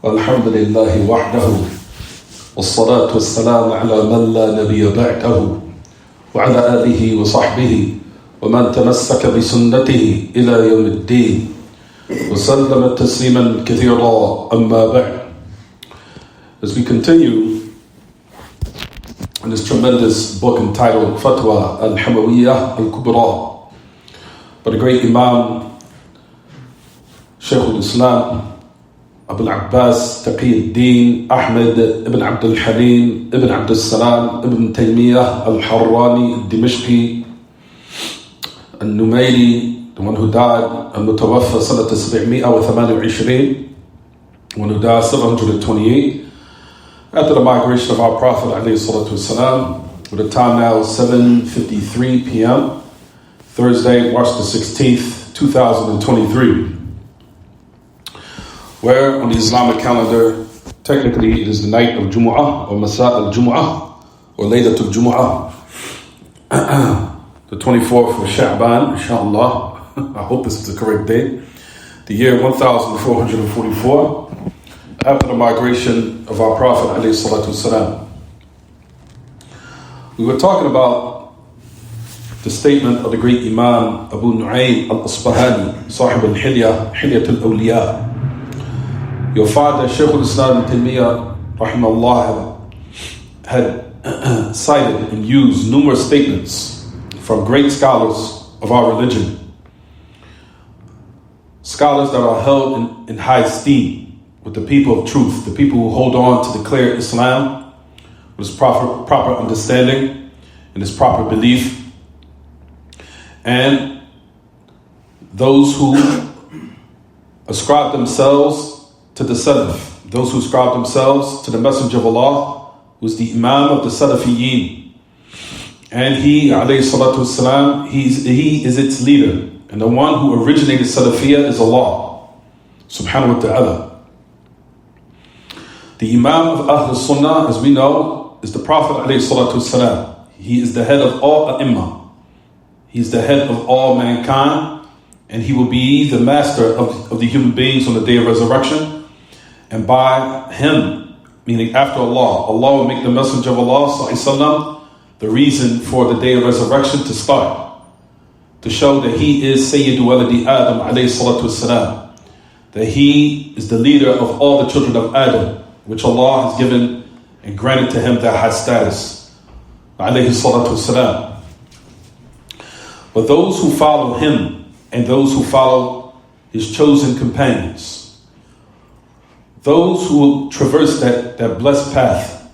الحمد لله وحده والصلاة والسلام على من لا نبي بعده وعلى آله وصحبه ومن تمسك بسنته إلى يوم الدين وسلم تسليما كثيرا أما بعد. As we continue in this tremendous book entitled Fataawa al-Hamawiyyah al-Kubra by the great Imam Shaykh al-Islam Abu al-Abbas Taqiyuddin Ahmed ibn Abdul Halim ibn Abdul Salam ibn Taymiyyah al-Harrani al-Dimashqi al-Numayri, the one who died al-Mutawaffa Sanat 728, one who died 728 after the migration of our Prophet ﷺ, with the time now is 7:53 p.m. Thursday, March the 16th, 2023. Where on the Islamic calendar, technically it is the night of Jumu'ah or Masa al-Jumu'ah or Laylat al-Jumu'ah. The 24th of Sha'ban, inshallah. I hope this is the correct date. The year 1444 after the migration of our Prophet ﷺ. We were talking about the statement of the great Imam Abu Nu'aym al-Asbahani, Sahib al-Hilyah, Hilyat al-Awliya. Your father, Shaykh al-Islam Taymiyyah, rahimahullah, had cited and used numerous statements from great scholars of our religion. Scholars that are held in high esteem with the people of truth, the people who hold on to declare Islam with its proper understanding and its proper belief, and those who ascribe themselves to the Salaf, those who ascribe themselves to the Messenger of Allah, who is the Imam of the Salafiyyin. And he, alayhi salatu wasalam, he is its leader. And the one who originated Salafiyah is Allah, subhanahu wa ta'ala. The Imam of Ahl Sunnah, as we know, is the Prophet alayhi salatu wasalam. He is the head of all A'imah. He is the head of all mankind. And he will be the master of the human beings on the day of resurrection. And by him, meaning after Allah, Allah will make the Messenger of Allah sallallahu the reason for the day of resurrection to start, to show that he is Sayyidu Waladi Adam alayhi salatu wasalam, that he is the leader of all the children of Adam, which Allah has given and granted to him that high status, alayhi salatu wasalam. But those who follow him and those who follow his chosen companions, those who will traverse that blessed path,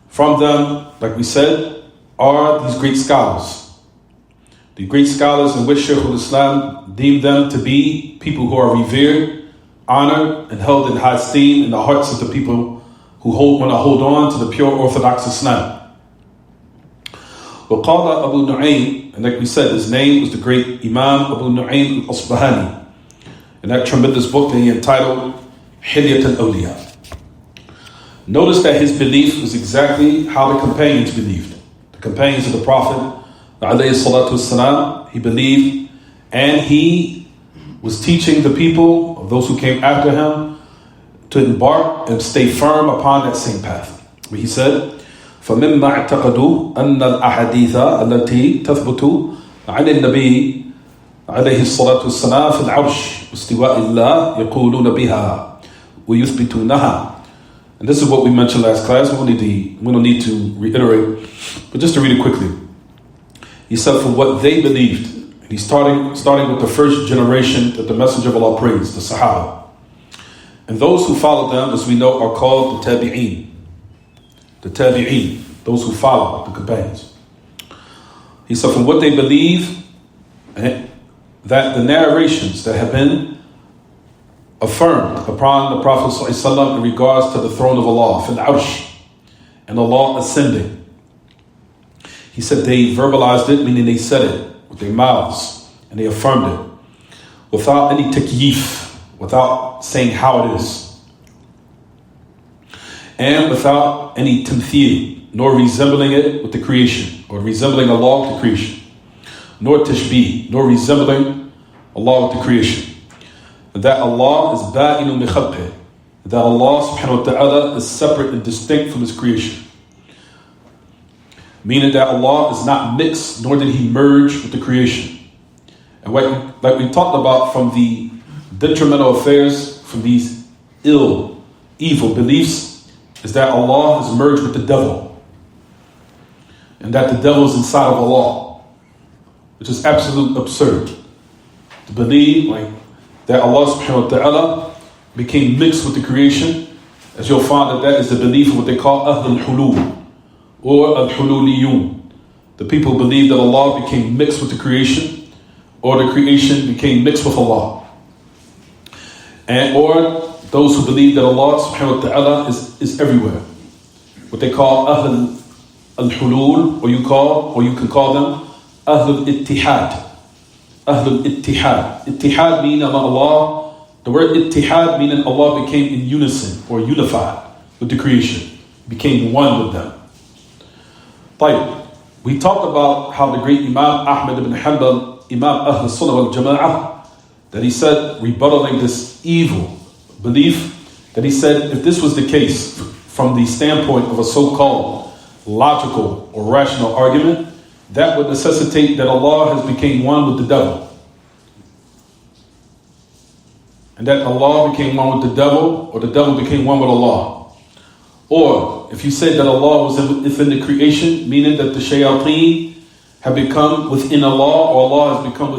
from them, like we said, are these great scholars. The great scholars in which Shaykh al-Islam deemed them to be people who are revered, honored, and held in high esteem in the hearts of the people who want to hold on to the pure Orthodox Islam. وقال Abu Nu'aym, and like we said, his name was the great Imam Abu Nu'aym al-Asbahani, in that tremendous book that he entitled Hilyat al-Awliya. Notice that his belief was exactly how the companions believed. The companions of the Prophet, alayhi salatu wasalam, he believed, and he was teaching the people, of those who came after him, to embark and stay firm upon that same path. Where he said, فَمِمَّا اعْتَقَدُوا أَنَّ الْأَحَادِيثَ الَّتِي تَثْبُتُ عَنِ النَّبِيِّ عَلَيْهِ الصَّلَاةُ وَالسَّلَامُ فِي الْعَرْشِ وَاسْتِوَاءِ اللَّهِ يَقُولُونَ بِهَا وَيُثْبِتُونَهَا. And this is what we mentioned last class. We don't need to reiterate, but just to read it quickly. He said, from what they believed, and he's starting with the first generation that the Messenger of Allah praised, the Sahaba. And those who followed them, as we know, are called the Tabi'een. The Tabi'een, those who follow the companions. He said, from what they believe, that the narrations that have been affirmed upon the Prophet ﷺ in regards to the throne of Allah, fil arsh, and Allah ascending. He said they verbalized it, meaning they said it with their mouths, and they affirmed it, without any takyif, without saying how it is, and without any tamthil, nor resembling it with the creation, or resembling Allah with the creation, nor tashbih, nor resembling Allah with the creation. That Allah is ba'inu mi khalqih, that Allah subhanahu wa ta'ala is separate and distinct from His creation. Meaning that Allah is not mixed, nor did He merge with the creation. And like we talked about from the detrimental affairs, from these evil beliefs, is that Allah has merged with the devil. And that the devil is inside of Allah. Which is absolutely absurd. To believe that Allah subhanahu wa ta'ala became mixed with the creation, as you'll find that is the belief of what they call Ahl al-Hulul, or al-Hululiyun. The people believe that Allah became mixed with the creation, or the creation became mixed with Allah. Or those who believe that Allah subhanahu wa ta'ala is everywhere. What they call Ahl al-Hulul, or you can call them Ahl al-Ittihad. Ahl al-Ittihad. Ittihad meaning Allah. The word Ittihad meaning Allah became in unison or unified with the creation. Became one with them. We talked about how the great Imam Ahmad ibn Hanbal, Imam Ahl Sunnah wal Jama'ah, that he said, rebuttaling this evil belief, that he said, if this was the case from the standpoint of a so-called logical or rational argument, that would necessitate that Allah has become one with the devil. And that Allah became one with the devil, or the devil became one with Allah. Or, if you said that Allah was within the creation, meaning that the shayateen have become within Allah, or Allah has become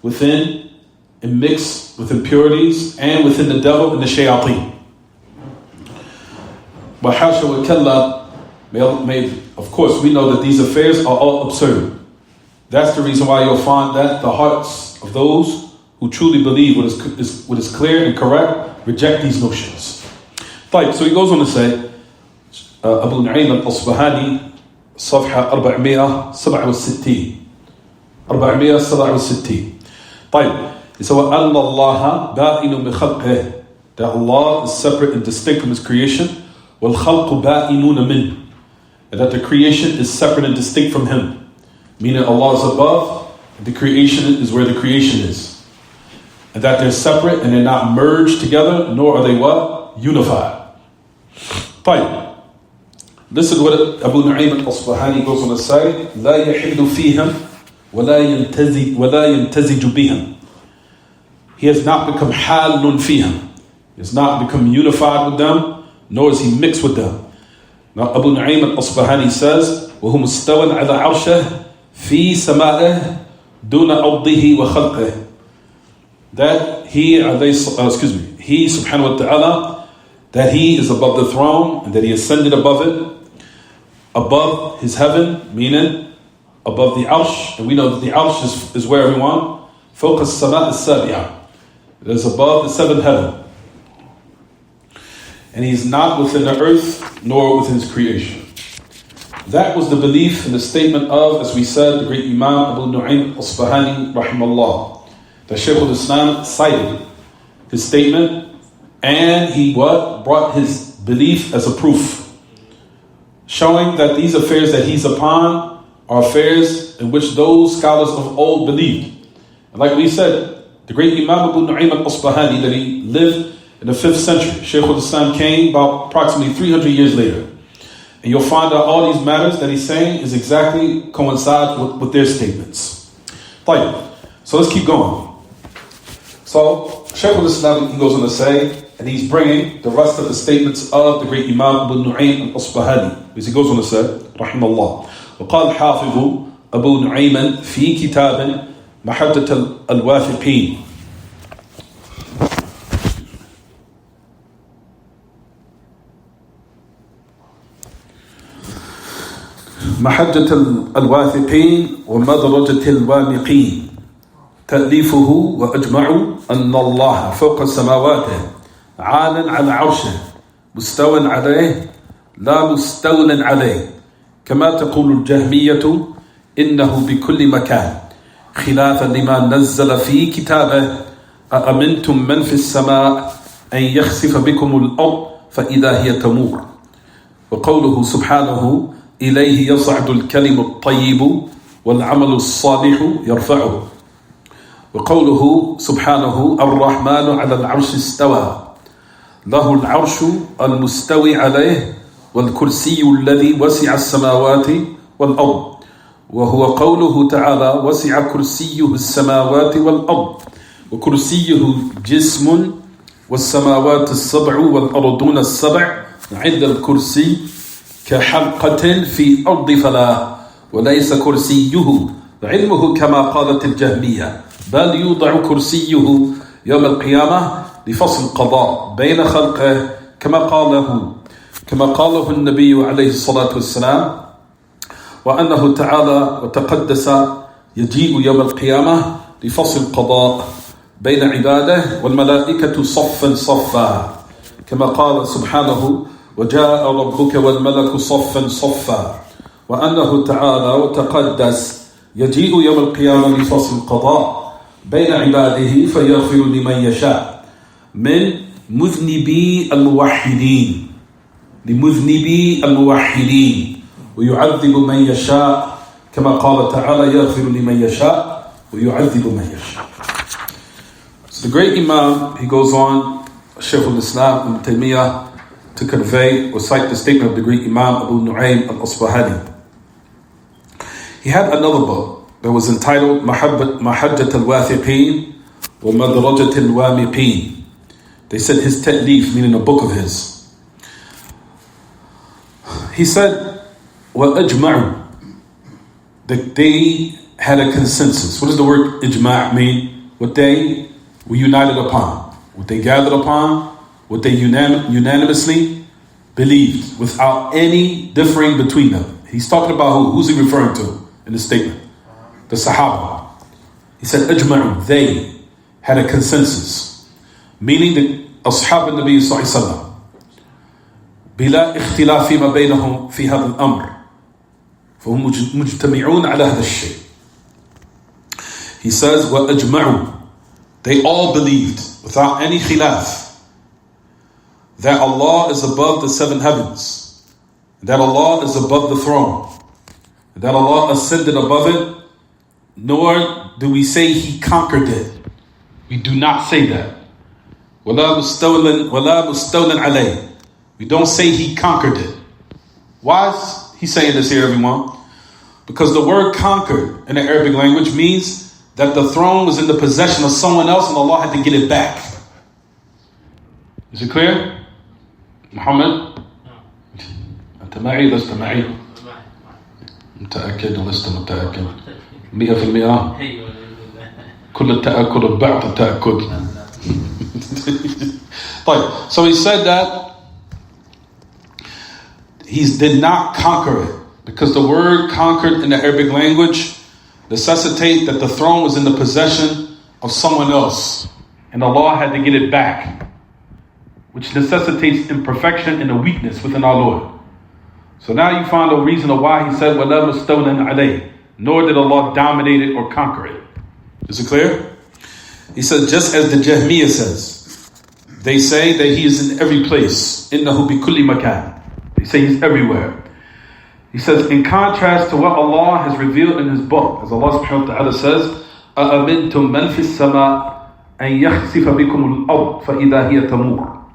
within and mixed with impurities, and within the devil and the shayateen. But hasha wa kalla, of course, we know that these affairs are all absurd. That's the reason why you'll find that the hearts of those who truly believe what is clear and correct reject these notions. So he goes on to say, Abu Nu'aym al-Asbahani, صفحة 467. 467. He said, وَأَنَّ اللَّهَ بَائِنٌ بِخَلْقِهِ, that Allah is separate and distinct from His creation. وَالْخَلْقُ بَائِنُونَ مِنْهُ, and that the creation is separate and distinct from Him. Meaning Allah is above, and the creation is where the creation is. And that they're separate and they're not merged together, nor are they what? Unified. Listen to what Abu Nu'aym al-Asbahani goes on to say, لا يحل فيهم ولا يمتزج بهم. He has not become halun fihim. He has not become unified with them, nor is he mixed with them. Now Abu Nu'aym al-Asbahani says, وهو مستوى على عرشه في سمائه دون أرضه وخلقه. That he subhanahu wa ta'ala, that he is above the throne and that he ascended above it, above his heaven, meaning above the arsh. And we know that the arsh is where everyone, فوق السماء السابعة, it is above the seventh heaven. And he is not within the earth nor within his creation. That was the belief and the statement of, as we said, the great Imam Abu Nu'aym al-Asbahani rahimahullah. The Shaykh al-Islam cited his statement, and he brought his belief as a proof, showing that these affairs that he's upon are affairs in which those scholars of old believed. And like we said, the great Imam Abu Nu'aym al-Asbahani, that he lived in the 5th century. Shaykh al-Islam came about approximately 300 years later. And you'll find out all these matters that he's saying is exactly coincide with their statements. So let's keep going. So Shaykh al-Islam, he goes on to say, and he's bringing the rest of the statements of the great Imam Abu Nu'aym al-Asbahani. As he goes on to say, rahimahullah, وقال حافظ أبو نعيم في كتاب محجة الواثقين. محجة الواثقين ومدرجة الوامقين، تأليفه وأجمعوا أن الله فوق سماواته عال على عرشه مستوى عليه لا مستول عليه، كما تقول الجهمية إنه بكل مكان، خلافا لما نزل في كتابه أأمنتم من في السماء أن يخسف بكم الأرض فإذا هي تمور. وقوله سبحانه إليه يصعد الكلم الطيب والعمل الصالح يرفعه. وقوله سبحانه الرحمن على العرش استوى له العرش المستوي عليه والكرسي الذي وسع السماوات والأرض وهو قوله تعالى وسع كرسيه السماوات والأرض وكرسيه جسم والسماوات السبع والأرضون السبع عند الكرسي كحلقة في أرض فلا وليس كرسيه علمه كما قالت الجهمية بل يوضع كرسيه يوم القيامة لفصل القضاء بين خلقه كما قاله النبي عليه الصلاة والسلام وأنه تعالى وتقدس يجيء يوم القيامة لفصل القضاء بين عباده والملائكة صفا صفا كما قال سبحانه وجاء ربك والملك صفا صفا وأنه تعالى وتقدس يجيء يوم القيامة لفصل القضاء بين عباده فيغفر لمن يشاء من مذنبي الموحدين ويعذب من يشاء كما قال تعالى يغفر لمن يشاء ويعذب من يشاء. So the great Imam, he goes on, Shaykh al-Islam Ibn Taymiyyah, to convey or cite the statement of the great Imam Abu Nu'aym al-Asbahani. He had another book that was entitled Mahajjat al-Wathiqeen wa Madrajat al-Wamiqeen. They said his ta'leef, meaning a book of his. He said, وَأَجْمَعُوا, that they had a consensus. What does the word ijma' mean? What they were united upon, what they gathered upon, what they unanimously believed without any differing between them. He's talking about who? Who's he referring to in this statement? The Sahaba. He said, أجمعوا, they had a consensus, meaning the Ashab al-Nabi sallallahu alayhi wa sallam. بلا اختلاف ما بينهم في هذا الأمر فهم مجتمعون على هذا الشيء. He says وأجمعوا, they all believed without any khilaf that Allah is above the seven heavens, that Allah is above the throne, that Allah ascended above it, nor do we say He conquered it. We do not say that. وَلَا مُسْتَوْلًا عَلَيْهِ. We don't say He conquered it. Why is He saying this here, everyone? Because the word conquered in the Arabic language means that the throne was in the possession of someone else and Allah had to get it back. Is it clear? محمد أنت معي لست معي متأكد ولست متأكد 100% كل التأكد وبعض التأكد. So he said that he did not conquer it because the word conquered in the Arabic language necessitate that the throne was in the possession of someone else and Allah had to get it back, which necessitates imperfection and a weakness within our Lord. So now you find a reason of why he said وَلَا مُسْتَوْلًا عَلَيْهِ, nor did Allah dominate it or conquer it. Is it clear? He said, just as the Jahmiyyah says, they say that He is in every place. إِنَّهُ بِكُلِّ مَكَانٍ. They say He's everywhere. He says, in contrast to what Allah has revealed in His book, as Allah subhanahu wa ta'ala says, أَأَمِنْتُم مَنْ فِي السَّمَاءِ أَنْ يَخْسِفَ بِكُمُ الْأَرْضِ فَإِذَا هِيَ تَمُورُ.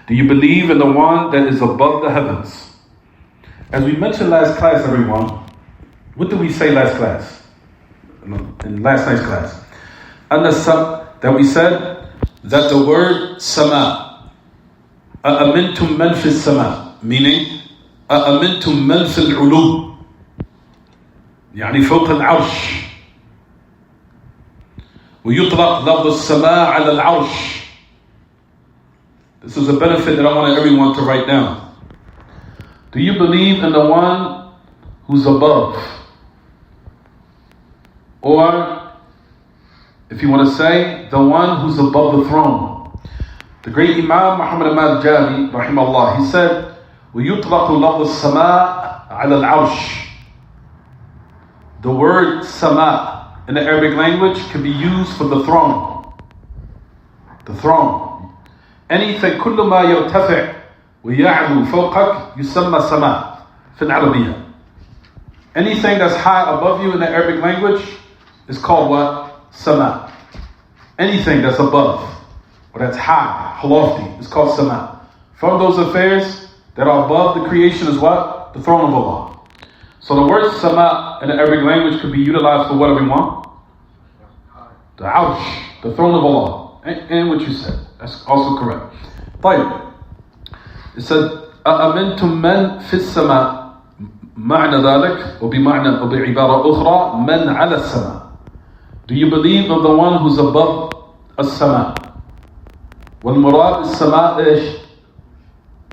Do you believe in the one that is above the heavens? As we mentioned last class, everyone, what did we say last class? In last night's class. That we said that the word sama, أَأَمِنْتُم مَنْ فِي السَّمَاءِ, meaning أَأَمِنْتُم مَنْ فِي الْعُلُومِ, يعني فوق العرش. ويطلق لفظ السماء على العرش. This is a benefit that I want everyone to write down. Do you believe in the one who's above? Or, if you want to say, the one who's above the throne. The great Imam Muhammad al-Jami, rahimahullah, he said, وَيُطْلَقُ لَفْظُ السَّمَاءِ عَلَى الْعَرْشِ. The word sama in the Arabic language can be used for the throne. The throne. Anything كل ما يرتفع ويعلو فوقك يسمى سماء في العربية. Anything that's high above you in the Arabic language is called what? Sama. Anything that's above or that's high, lofty. It's called sama. From those affairs that are above the creation is what? The throne of Allah. So the word sama in the Arabic language could be utilized for whatever we want. The arsh, the throne of Allah. And what you said. That's also correct. طيب. It said, أأمنتم من في السماء معنى ذلك وبعبارة أخرى من على السماء. Do you believe of the one who's above السماء? والمراد السماء إيش؟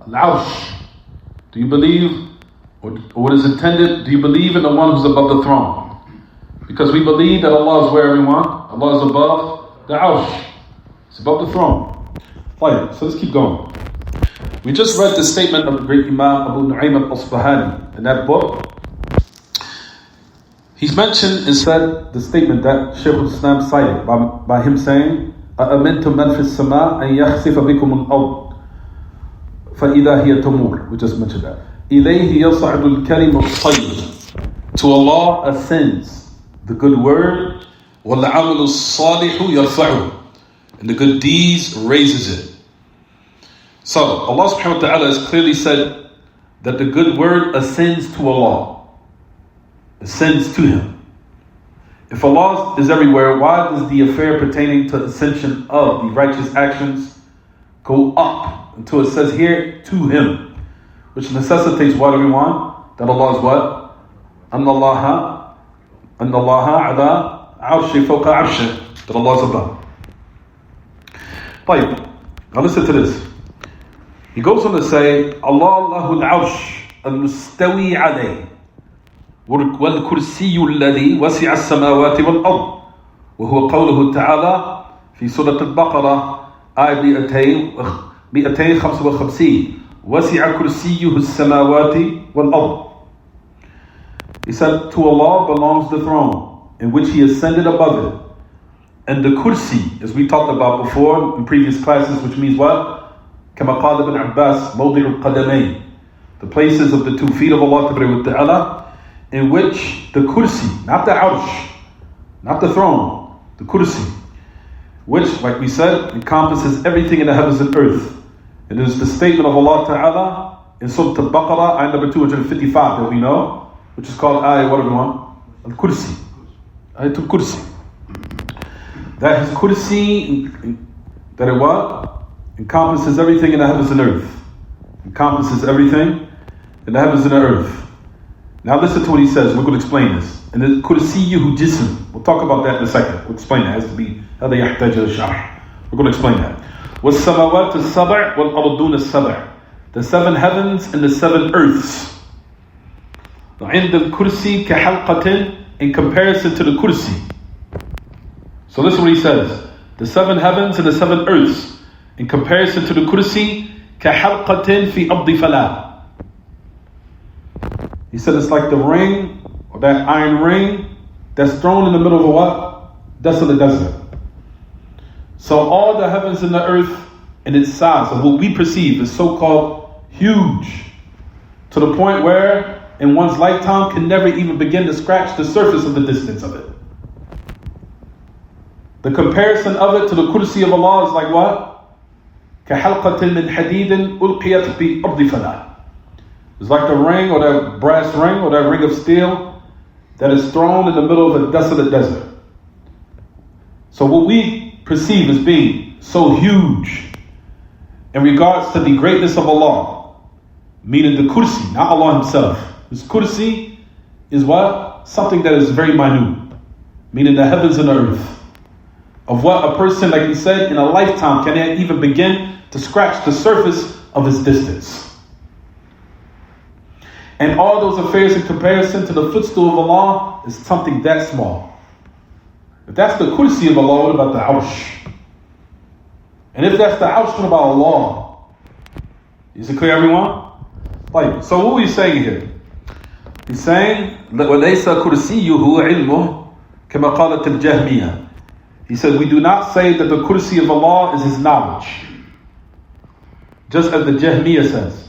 العرش. Do you believe, or what is intended, do you believe in the one who's above the throne? Because we believe that Allah is where everyone, Allah is above the arsh. It's above the throne. Fine, so let's keep going. We just read the statement of the great Imam Abu Nu'aym al-Asbahani in that book. He's mentioned and said the statement that Shaykh al-Islam cited by him saying, أَأَمِنْتُمْ مَنْ فِي السَّمَاءِ أَنْ يَخْسِفَ بِكُمُ الْأَرْضِ فَإِذَا هِيَ تَمُورُ. We just mentioned that. إِلَيْهِ يَصْعَدُ الْكَلِمُ الطَّيِّبُ. To Allah ascends the good word, وَالْعَمَلُ الصَّالِحُ يَرْفَعُ. And the good deeds raises it. So Allah subhanahu wa ta'ala has clearly said that the good word ascends to Allah. Ascends to Him. If Allah is everywhere, why does the affair pertaining to ascension of the righteous actions go up until it says here to Him? Which necessitates what everyone? That Allah is what? أَنَّ اللَّهَ عَلَى عَرْشِ فَوْقَ عَرْشِ. That Allah is above. طيب, now listen to this. He goes on to say, Allah Allahul Arsh al-Mustawi alayh wal-Kursiyu alladhi wasi'a as-samawati wal-ard wa huwa qawluhu ta'ala fi Surah Al-Baqarah ayah 255 wasi'a kursiyuhu as-samawati wal-ard. He said, to Allah belongs the throne in which He ascended above it, and the kursi, as we talked about before in previous classes, which means what? كما قال ابن عباس موضع القدمين, the places of the 2 feet of Allah Ta'ala, in which the kursi, not the arsh, not the throne, the kursi, which, like we said, encompasses everything in the heavens and earth. It is the statement of Allah Ta'ala in Surah Al-Baqarah, ayah number 255 that we know, which is called ayah, what everyone? Al-Kursi. Ayah Al-Kursi. That His kursi, that it what? Encompasses everything in the heavens and earth. Encompasses everything in the heavens and the earth. Now listen to what he says. We're going to explain this. And the kursiyuhu jism. We'll talk about that in a second. We'll explain that. It has to be هذا يحتاج إلى شرح. We're going to explain that. والسماوات السبع والأرضون السبع. The 7 heavens and the 7 earths. عند الكرسي كحلقة, in comparison to the kursi. So listen what he says. The 7 heavens and the 7 earths, in comparison to the kursi, كَحَلْقَةٍ فِي أَرْضِ فَلَاةٍ. He said it's like the ring, or that iron ring, that's thrown in the middle of a what? Desolate desert. So all the heavens and the earth, and its size, of what we perceive is so-called huge, to the point where, in one's lifetime, can never even begin to scratch the surface of the distance of it. The comparison of it to the kursi of Allah is like what? كَحَلْقَةٍ مِّنْ حَدِيدٍ أُلْقِيَتْ فِي أَرْضِ فَلَاةٍ. It's like the ring, or that brass ring, or that ring of steel that is thrown in the middle of a desolate desert. So what we perceive as being so huge in regards to the greatness of Allah, meaning the kursi, not Allah Himself. This kursi is what? Something that is very minute, meaning the heavens and the earth. Of what a person, like he said, in a lifetime can even begin to scratch the surface of his distance. And all those affairs in comparison to the footstool of Allah is something that small. If that's the kursi of Allah, what about the arsh? And if that's the arsh, what about Allah? Is it clear, everyone? Like, so what are we saying here? He's saying, وَلَيْسَ كُرْسِيُّهُ عِلْمُهُ كَمَا قَالَتِ الْجَهْمِيَّةِ. He said, we do not say that the kursi of Allah is His knowledge. Just as the Jahmiyyah says.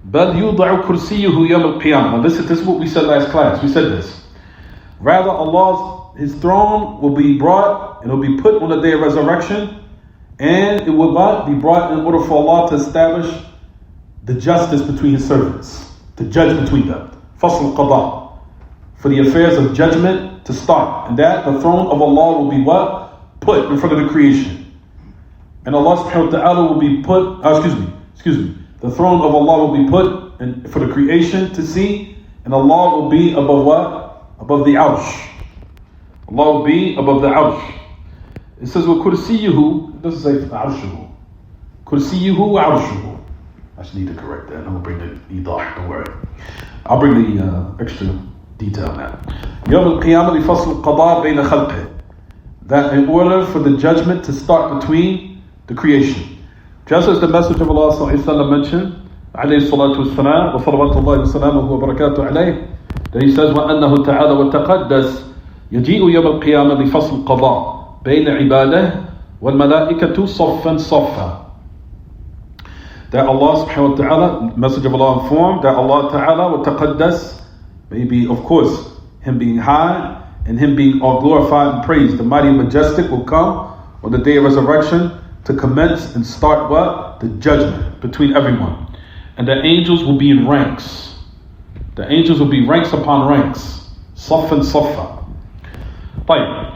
بَلْ يُوضَعُ كُرْسِيُّهُ يَوْمَ الْقِيَامَةِ. Now listen, this is what we said last class. We said this. Rather, His throne will be brought and it will be put on the day of resurrection, And it will not be brought in order for Allah to establish the justice between His servants, to judge between them. Fasl qada, for the affairs of judgment to start. And that the throne of Allah will be what? Put in front of the creation. And Allah subhanahu wa ta'ala will be put, the throne of Allah will be put for the creation to see, and Allah will be above what? Above the arsh. Allah will be above the arsh. It says, وَكُرْسِيُّهُ, it doesn't say عَرْشُهُ. كُرْسِيُّهُ وَعَرْشُهُ. I just need to correct that. I'm going to bring the idah, don't worry. I'll bring the extra detail now. يَوْمَ الْقِيَامَةِ لِفَصْلِ الْقَضَاءِ بَيْنَ خَلْقِهِ. That in order for the judgment to start between the creation. Just as the Messenger of Allah ﷺ mentioned, عليه الصلاة والسلام, وصلوات الله وسلامه وبركاته عليه, that he says, وأنه تعالى وتقدس يجيء يوم القيامة لفصل القضاء بين عباده والملائكة صفا صفا. That Allah subhanahu wa ta'ala, Messenger of Allah informed that Allah ta'ala wa taqaddas, maybe of course Him being high and Him being all glorified and praised, the mighty and majestic, will come on the day of resurrection to commence and start what? The judgment between everyone. And the angels will be in ranks. The angels will be ranks upon ranks. Saffan Saffa. Right.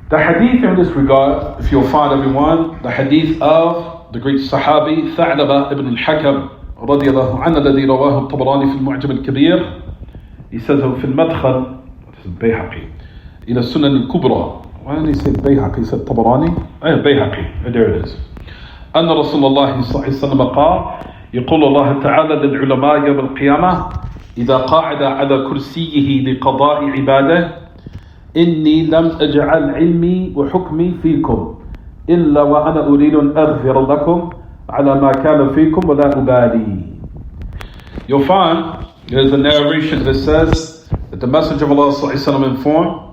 The hadith in this regard, if you'll find everyone, the hadith of the great Sahabi Tha'laba ibn al-Hakam رضي الله عنه الذي رواه الطبراني في المعجم الكبير. He says في المدخل, البيهقي, إلى السنن الكبرى. Why didn't he say Bayhaqi? He said Tabarani. Bayhaqi. There it is. أن رسول الله صلى الله عليه وسلم قال يقول الله تعالى للعلماء يوم القيامة إذا قاعد على كرسيه لقضاء عباده إني لم أجعل علمي وحكمي فيكم إلا وأنا أريد أن أغفر لكم على ما كان فيكم ولا أبالي. You'll find there's a narration that says that the Messenger of Allah صلى الله عليه وسلم informed,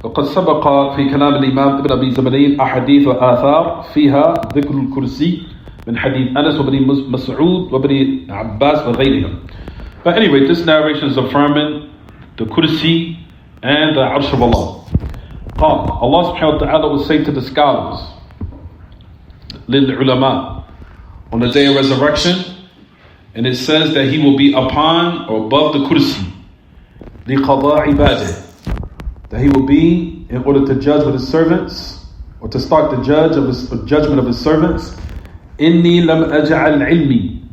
وقد سبق في كلام الإمام ابن أبي زمنين أحاديث وآثار فيها ذكر الكرسي من حديث أنس وبن مسعود وبن عباس وغيرهم. But anyway, this narration is affirming the kursi and the arsh of Allah. Allah subhanahu wa ta'ala will say to the scholars, للعلماء, on the day of resurrection, and it says that He will be upon or above the kursi, لقضاء عباده, that He will be in order to judge with His servants, or to start the judgment of His servants. Inni lam aj'al ilmi,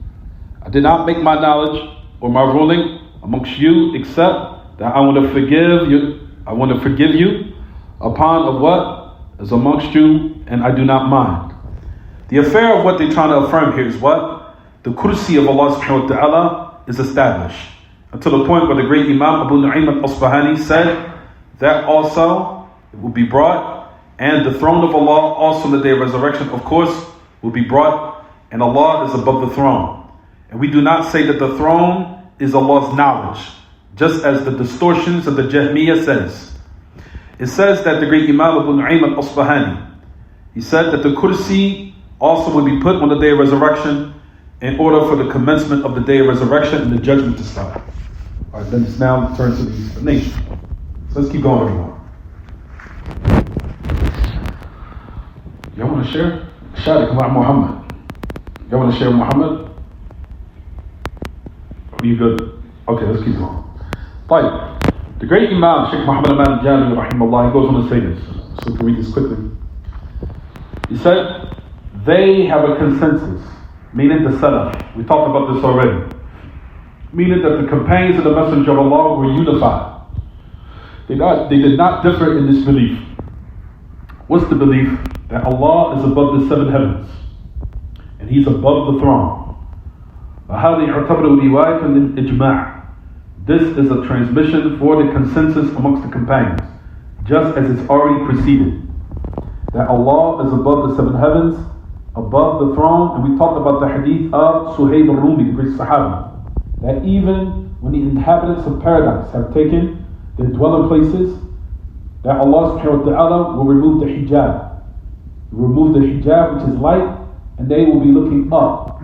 I did not make my knowledge or my ruling amongst you except that I want to forgive you. I want to forgive you upon of what is amongst you, and I do not mind. The affair of what they're trying to affirm here is what? The kursi of Allah subhanahu wa ta'ala is established. Until the point where the great Imam Abu Nu'aym al-Asbahani said that also it will be brought, and the throne of Allah also on the day of resurrection, of course, will be brought, and Allah is above the throne. And we do not say that the throne is Allah's knowledge, just as the distortions of the Jahmiyyah says. It says that the great Imam Abu Nu'aym al-Asbahani, he said that the kursi also will be put on the day of resurrection in order for the commencement of the day of resurrection and the judgment to start. Alright, then it's now turn to the explanation. So let's keep going, everyone. Y'all want to share? Shaykh about Muhammad. Y'all want to share Muhammad? Are you good? Okay, let's keep going. Right. The great Imam, Shaykh Muhammad al-Jami, rahimahullah, he goes on to say this. So we can read this quickly. He said, they have a consensus, meaning the Salaf. We talked about this already. Meaning that the companions of the Messenger of Allah were unified. They did not differ in this belief. What's the belief? That Allah is above the seven heavens, and He's above the throne. This is a transmission for the consensus amongst the companions, just as it's already preceded. That Allah is above the seven heavens, above the throne, and we talked about the hadith of Suhaib al-Rumi, the great Sahaba, that even when the inhabitants of paradise have taken their dwelling places, that Allah subhanahu wa ta'ala will remove the hijab. Remove the hijab, which is light, and they will be looking up.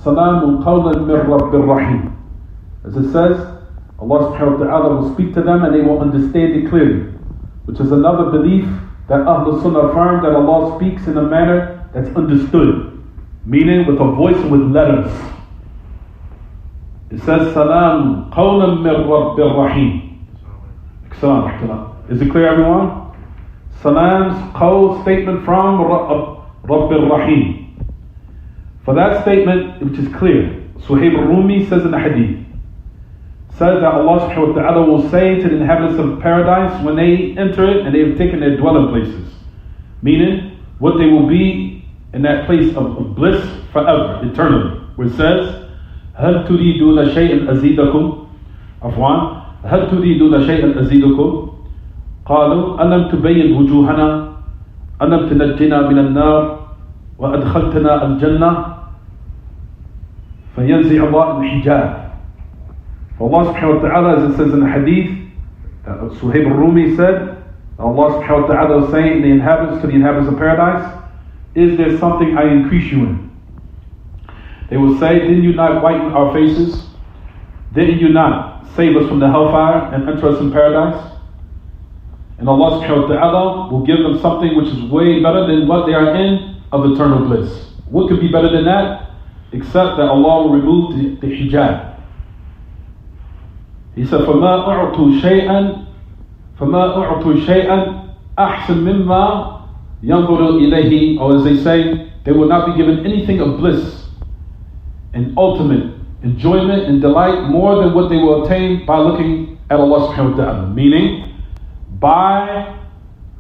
Salamun qawlan min Rabbir Rahim. As it says, Allah subhanahu wa ta'ala will speak to them and they will understand it clearly. Which is another belief that Ahlul Sunnah affirm that Allah speaks in a manner that's understood, meaning with a voice and with letters. It says, Salam qawlan min Rabbir Rahim. Is it clear, everyone? Salam's qawl, statement from Rabbir Rahim. For that statement, which is clear, Suhaib al-Rumi says in the hadith, says that Allah subhanahu wa ta'ala will say to the inhabitants of paradise when they enter it and they have taken their dwelling places, meaning what they will be in that place of bliss forever, eternally, where it says, هل تريدون شيئا أزيدكم عفوا هل تريدون شيئا أزيدكم قالوا ألم تبين وجوهنا ألم تنجنا من النار وأدخلتنا الجنة فينزع الله الحجاب. Allah subhanahu wa ta'ala, as it says in the hadith, Suhaib al-Rumi said, Allah subhanahu wa ta'ala was saying to the inhabitants of paradise, is there something I increase you in? They will say, didn't you not whiten our faces? Didn't you not save us from the hellfire and enter us in paradise? And Allah subhanahu wa ta'ala will give them something which is way better than what they are in of eternal bliss. What could be better than that? Except that Allah will remove the hijab. He said, فَمَا أُعْطُوا شَيْئًا أَحْسَنْ مِمَّا يَنْظُرُ إِلَيْهِ. Or as they say, they will not be given anything of bliss and ultimate enjoyment and delight more than what they will obtain by looking at Allah subhanahu wa ta'ala. Meaning, by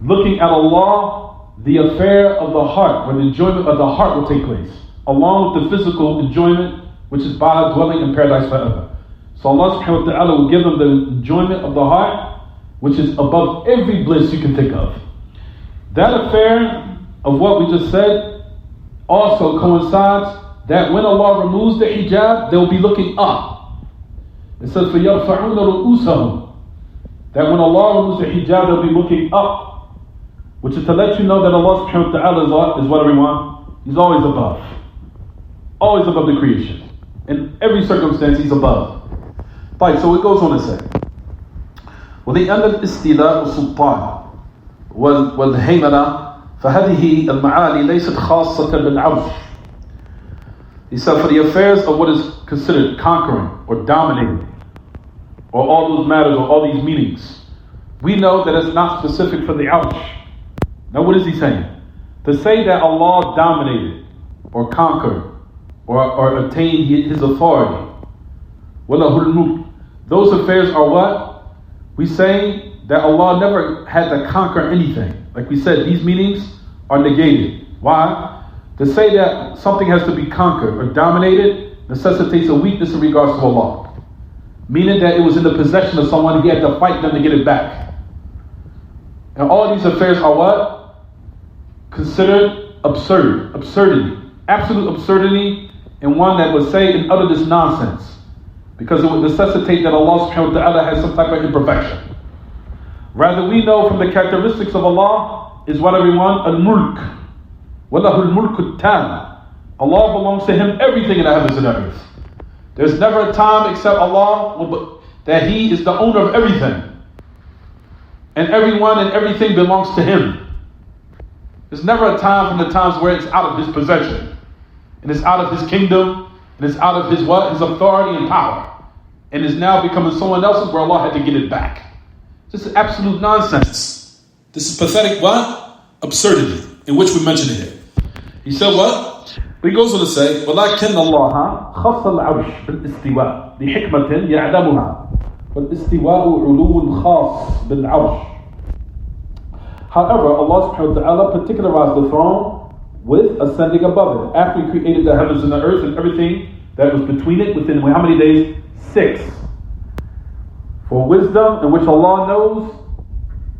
looking at Allah, the affair of the heart, where the enjoyment of the heart will take place, along with the physical enjoyment, which is by dwelling in paradise forever. So Allah subhanahu wa ta'ala will give them the enjoyment of the heart, which is above every bliss you can think of. That affair of what we just said also coincides that when Allah removes the hijab, they will be looking up. It says, فَيَرْفَعُونَ رُؤُوسَهُمْ, that when Allah removes the hijab, they'll be looking up, which is to let you know that Allah subhanahu wa ta'ala is what, everyone? He's always above. Always above the creation. In every circumstance, He's above. Right, so it goes on to say, وَلِأَنَّ الْإِسْتِلَاءُ السُّلْطَانِ وَالْهَيْمَنَةِ فَهَذِهِ الْمَعَانِي لَيْسَتْ خَاصَّةً بِالْعَرْشِ. He said, for the affairs of what is considered conquering or dominating, or all those matters or all these meanings, we know that it's not specific for the Arsh. Now what is he saying? To say that Allah dominated or conquered or attained His authority, وَلَهُ الْمُلْكُ, those affairs are what? We say that Allah never had to conquer anything. Like we said, these meanings are negated. Why? To say that something has to be conquered or dominated necessitates a weakness in regards to Allah. Meaning that it was in the possession of someone, He had to fight them to get it back. And all these affairs are what? Considered absurdity. Absolute absurdity, and one that would say and utter this nonsense. Because it would necessitate that Allah subhanahu wa ta'ala has some type of imperfection. Rather, we know from the characteristics of Allah is what, everyone? Al-Mulk. وَلَهُ الْمُلْكُ التَّامُ. Allah belongs to Him everything in the heavens and the earth. There's never a time except Allah that He is the owner of everything. And everyone and everything belongs to Him. There's never a time from the times where it's out of His possession. And it's out of His kingdom. And it's out of His what? His authority and power. And is now becoming someone else's where Allah had to get it back. This is absolute nonsense. This is pathetic what? Absurdity. In which we mentioned it here. He said what? He goes on to say, وَلَكِنَّ اللَّهَ خَصَّ الْعَرْشِ بِالْإِسْتِوَاءِ لِحِكْمَةٍ يَعْلَمُهَا وَالْإِسْتِوَاءُ عُلُوٌ خَاص بِالْعَرْشِ. However, Allah subhanahu wa ta'ala particularized the throne with ascending above it. After He created the heavens and the earth and everything that was between it, within how many days? 6. For wisdom in which Allah knows,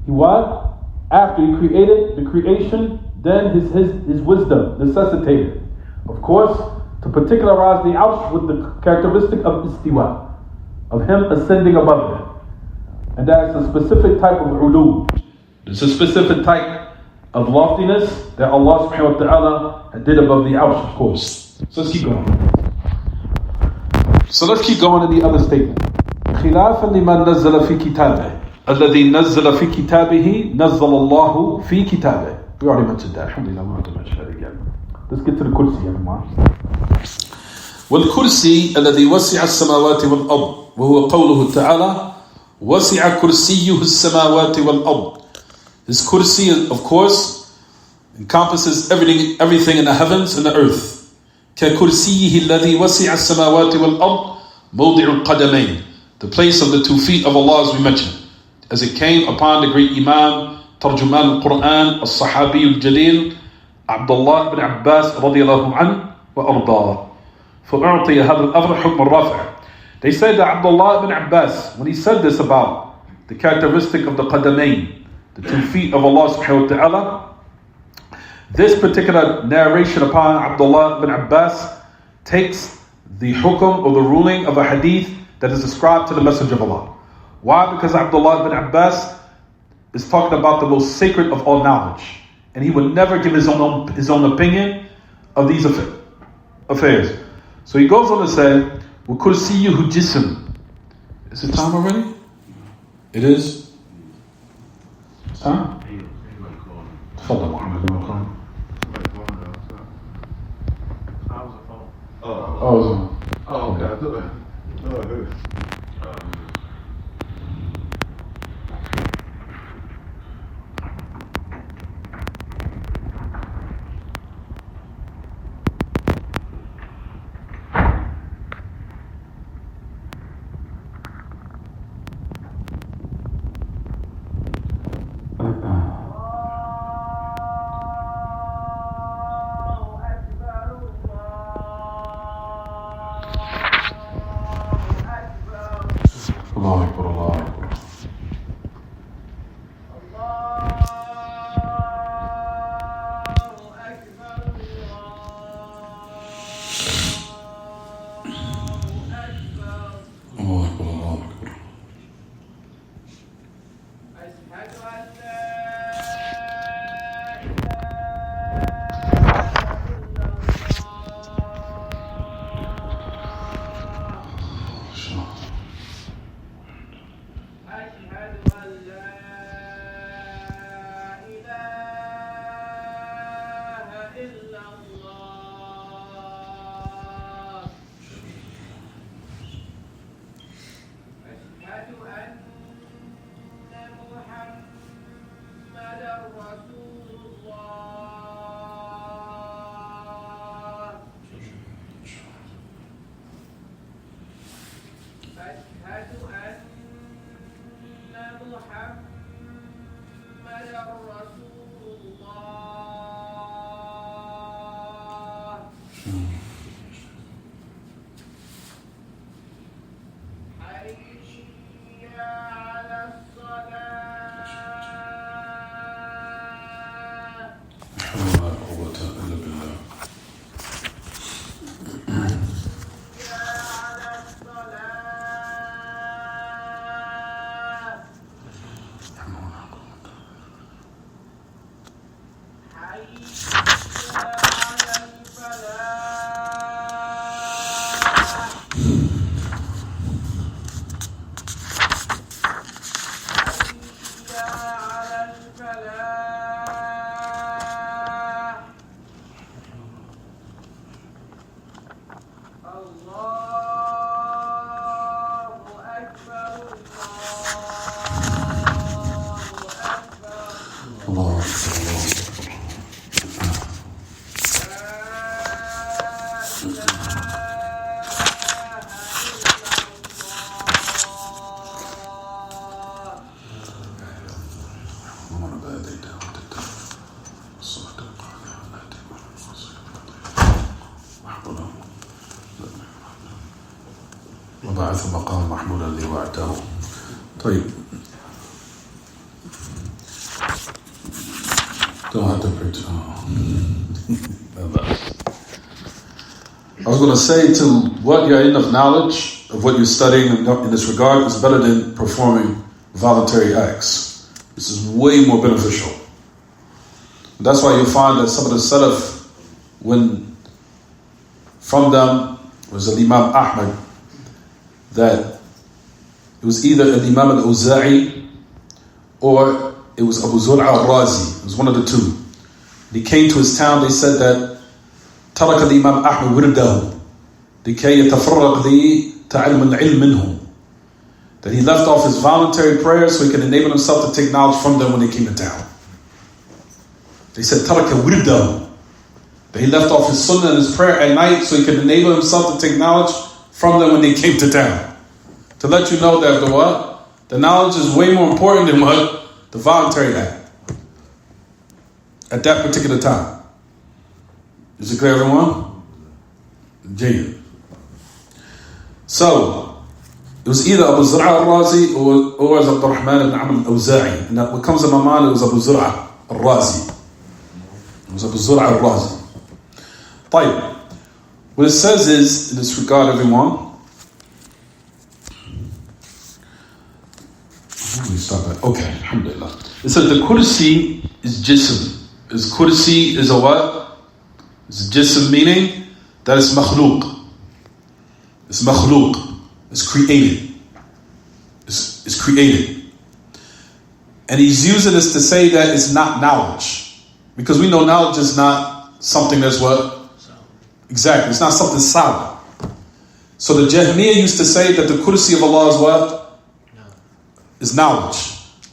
He what? After He created the creation, then His wisdom necessitated, of course, to particularize the Arsh with the characteristic of istiwa, of Him ascending above it. And that's a specific type of ulu. It's a specific type of loftiness that Allah subhanahu wa ta'ala did above the Arsh, of course. So let's keep going. So let's keep going to the other statement. خِلَافًا لِمَنْ نَزَّلَ فِي كِتَابِهِ. الذي نزل في كتابه نزل الله في كتابه. We already mentioned that. Alhamdulillah, we don't have to mention that again. Let's get to the kursi, everyone. والكرسي الذي وسع السماوات والأرض وهو قوله تعالى وسع كرسيه السماوات والأرض. His kursi, of course, encompasses everything in the heavens and the earth. ككرسيه الذي وسع السماوات والأرض موضع القدمين. The place of the 2 feet of Allah, as we mentioned, as it came upon the great Imam ترجمان القرآن الصحابي الجليل عبد الله بن عباس رضي الله عنه وأرضاه. فأعطي هذا الأمر حكم الرفع. They said that Abdullah ibn Abbas, when he said this about the characteristic of the qadamain, the 2 feet of Allah subhanahu wa ta'ala, this particular narration upon Abdullah ibn Abbas takes the hukum or the ruling of a hadith that is ascribed to the Messenger of Allah. Why? Because Abdullah ibn Abbas is talking about the most sacred of all knowledge, and he would never give his own opinion of these affairs. So he goes on to say, وَكُرْسِيُّهُ جِسْمٌ. Is it time already? It is? It's time? تفضل محمد. Oh, okay. I thought وبعث مقام محمودا اللي وعده. طيب. Don't have to preach. I was going to say to what you're in of knowledge of what you're studying in this regard is better than performing voluntary acts. This is way more beneficial. That's why you'll find that some of the Salaf, when from them was an Imam Ahmad, that it was either an Imam al-Awza'i or it was Abu Zur'a al-Razi. It was one of the two. He came to his town. They said that ترك الإمام أحمد ورده لكي يتفرغ لتعلم العلم منهم. That he left off his voluntary prayers so he can enable himself to take knowledge from them when they came to town. They said ترك ورده. That he left off his sunnah and his prayer at night so he could enable himself to take knowledge from them when they came to town. To let you know that the what? The knowledge is way more important than what? The voluntary act. At that particular time. Is it clear, everyone? Jayyid. So, it was either Abu Zur'a al-Razi or it was Abdur Rahman ibn Amr al-Awza'i. And what comes to my mind, it was Abu Zur'a al-Razi. It was Abu Zur'a al-Razi. طيب. What it says is, in this regard, everyone, let me stop that. Okay, alhamdulillah. It says the kursi is jism. Kursi is a what? It's a jism, meaning that it's makhluq. It's makhluq. It's created. It's created. And he's using this to say that it's not knowledge. Because we know knowledge is not something that's what? Exactly. It's not something solid. So the Jahmiyyah used to say that the kursi of Allah is what? Is knowledge.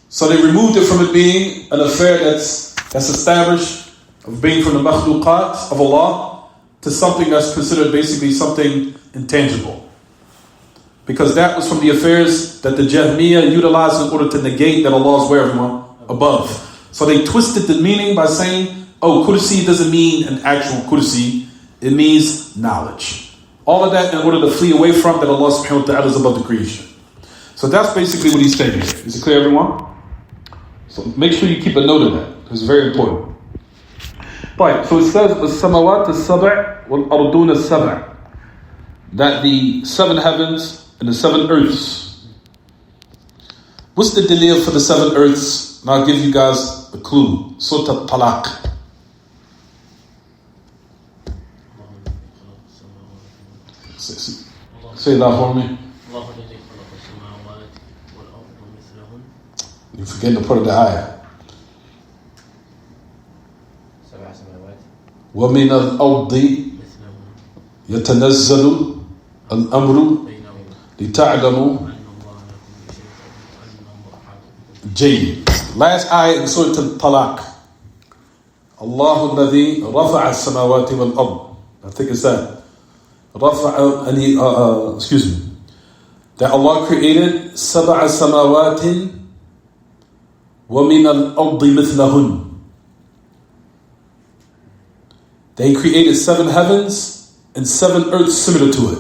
So they removed it from it being an affair that's established, of being from the makhluqat of Allah, to something that's considered basically something intangible. Because that was from the affairs that the Jahmiyyah utilized in order to negate that Allah is where, everyone? Above. So they twisted the meaning by saying, oh, kursi doesn't mean an actual kursi, it means knowledge. All of that in order to flee away from that Allah subhanahu wa ta'ala is above the creation. So that's basically what he's saying here. Is it clear, everyone? So make sure you keep a note of that. It's very important. Right, so it says, السماوات السبع والأرضون السبع. That the seven heavens and the seven earths. What's the delil for the seven earths? And I'll give you guys a clue. Surah Talaq. Say that for me. You're forgetting to put it the ayah. وَمِنَ الْأَرْضِ يَتَنَزَّلُ الْأَمْرُ لِتَعْلَمُوا جَيِّد. Last ayah in Surah Al-Talaq. الله الذي رفع السماوات والأرض. I think it's that. Excuse me. That Allah created سبع سماوات وَمِنَ الْأَرْضِ مِثْلَهُنْ. They created seven heavens and seven earths similar to it.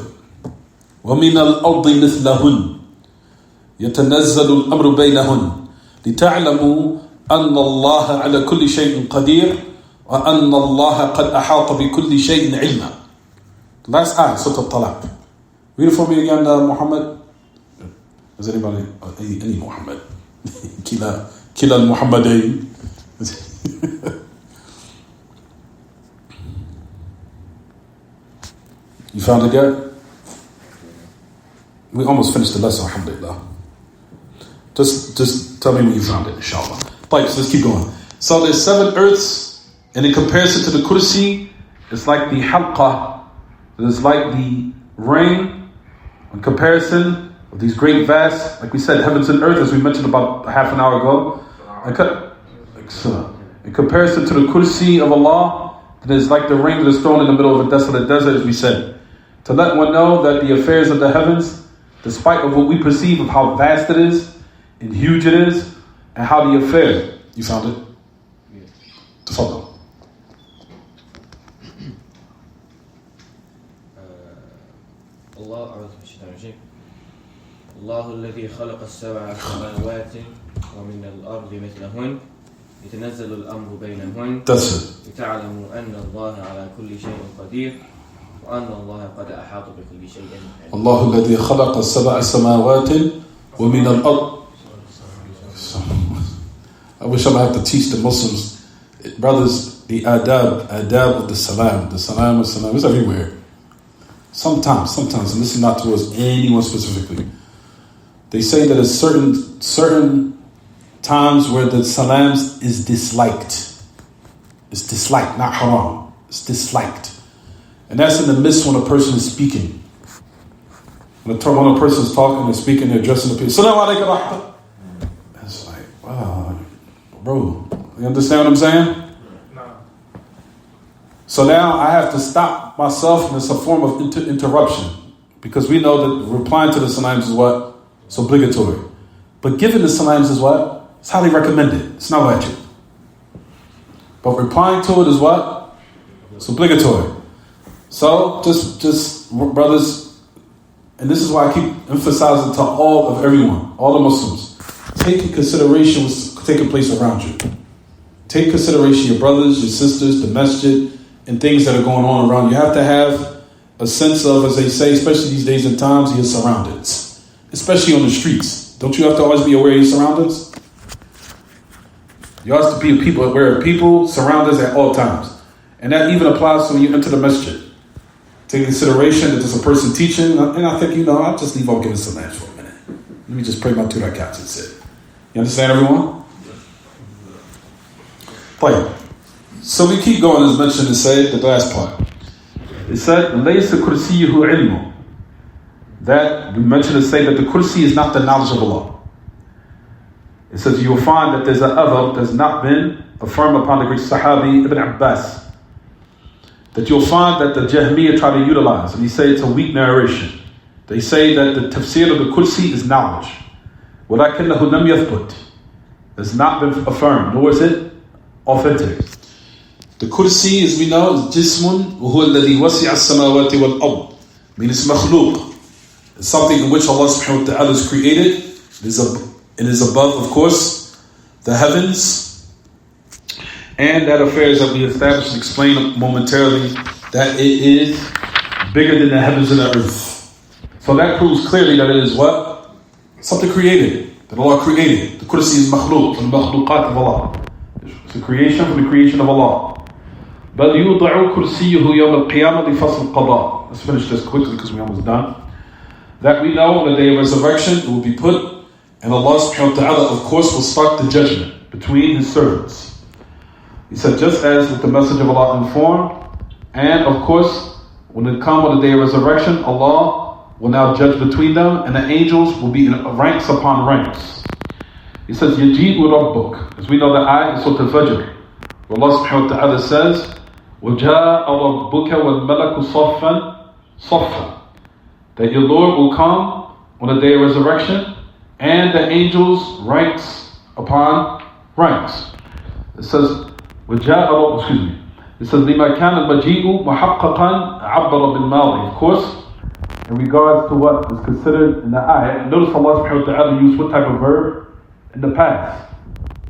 وَمِنَ الْأَرْضِ مِثْلَهُنْ يَتَنَزَّلُ الْأَمْرُ بَيْنَهُنْ لِتَعْلَمُوا أَنَّ اللَّهَ عَلَى كُلِّ شَيْءٍ قَدِيرٌ وَأَنَّ اللَّهَ قَدْ أَحَاطَ بِكُلِّ شَيْءٍ عِلْمًا. Last ayah, Surah Al-Talaq. Read it for me again, Muhammad. Is anybody? Any Muhammad? Kila al-Muhammadain. You found it yet? We almost finished the lesson, alhamdulillah. Just tell me when you found it, inshallah. Right, so let's keep going. So there's seven earths, and in comparison to the kursi, it's like the halqa. It's like the ring. In comparison of these great vast, like we said, heavens and earth, as we mentioned about half an hour ago. In comparison to the kursi of Allah, it is like the ring that is thrown in the middle of a desolate desert, as we said. To let one know that the affairs of the heavens, despite of what we perceive of how vast it is, and huge it is, and how the affair, you found it? Tafadal. الله الذي خلق السبع سماوات ومن الأرض مثلهن يتنزل الأمر بينهن لتعلموا أن الله على كل شيء قدير وأن الله قد أحاط بكل شيء علما. الله الذي خلق السبع سماوات ومن الأرض. I wish I would have to teach the Muslims, brothers, the adab of the salam. The salam is everywhere. Sometimes, and this is not towards anyone specifically. They say that a certain times where the salams is disliked. It's disliked, not haram. It's disliked. And that's in the midst when a person is speaking. When a person is talking and speaking, they're addressing the people. Assalamu alaikum. It's like, wow, bro. You understand what I'm saying? No. So now I have to stop myself, and it's a form of interruption. Because we know that replying to the salams is what? It's obligatory. But giving the salams is what? It's highly recommended. It's not wajib. But replying to it is what? It's obligatory. So, just brothers, and this is why I keep emphasizing to all of everyone, all the Muslims, take in consideration what's taking place around you. Take consideration your brothers, your sisters, the masjid, and things that are going on around you. You have to have a sense of, as they say, especially these days and times, your surroundings. Especially on the streets. Don't you have to always be aware of your surroundings? You have to be aware of people, surroundings at all times. And that even applies to when you enter the masjid. Take consideration that there's a person teaching, and I think, I'll just leave off giving some lunch for a minute. Let me just pray my 2 rakats and sit. You understand, everyone? Fine. So we keep going, as mentioned, and say the last part. It said, لَيْسَ كُرْسِيُّهُ عِلْمُ. That, we mentioned to say that the kursi is not the knowledge of Allah. It says you'll find that there's an other that's not been affirmed upon the great Sahabi Ibn Abbas. That you'll find that the Jahmiyyah try to utilize, and he say it's a weak narration. They say that the tafsir of the kursi is knowledge. وَلَكِنَّهُ لَمْ يَثْبُتْ. It's not been affirmed, nor is it authentic. The kursi, as we know, is jismun وَهُوَ الَّذِي وَسِعَ السَّمَاوَاتِ وَالْأَرْضِ. Meaning it's makhluq. It's something in which Allah subhanahu wa ta'ala has created. It is above, of course, the heavens. And that affairs that we established and explained momentarily, that it is bigger than the heavens and the earth. So that proves clearly that it is what? Something created. That Allah created. The kursi is makhluq, from the makhluqat of Allah. It's a creation from the creation of Allah. بَلْ يُوضَعُ كُرْسِيُّهُ يَوْمَ الْقِيَامَةِ فَصْلُ الْقَضَاءِ. Let's finish this quickly because we're almost done. That we know on the day of resurrection it will be put, and Allah subhanahu wa ta'ala, of course, will start the judgment between His servants. He said, just as with the message of Allah informed, and of course, when it comes on the day of resurrection, Allah will now judge between them, and the angels will be in ranks upon ranks. He says, يَجِيءُ رَبُّكَ. As we know, the ayah is Surah Al-Fajr. Allah subhanahu wa ta'ala says, وَجَاءَ رَبُّكَ وَالْمَلَكُ صَفًّا صَفًّا. That your Lord will come on the day of resurrection, and the angels ranks upon ranks. It says, It says, لِمَا كَانَ الْمَجِيءُ مُحَقَّقًا عَبَّرَ بِالْمَاضِي. Of course, in regards to what is considered in the ayah, notice Allah subhanahu wa ta'ala used what type of verb? In the past.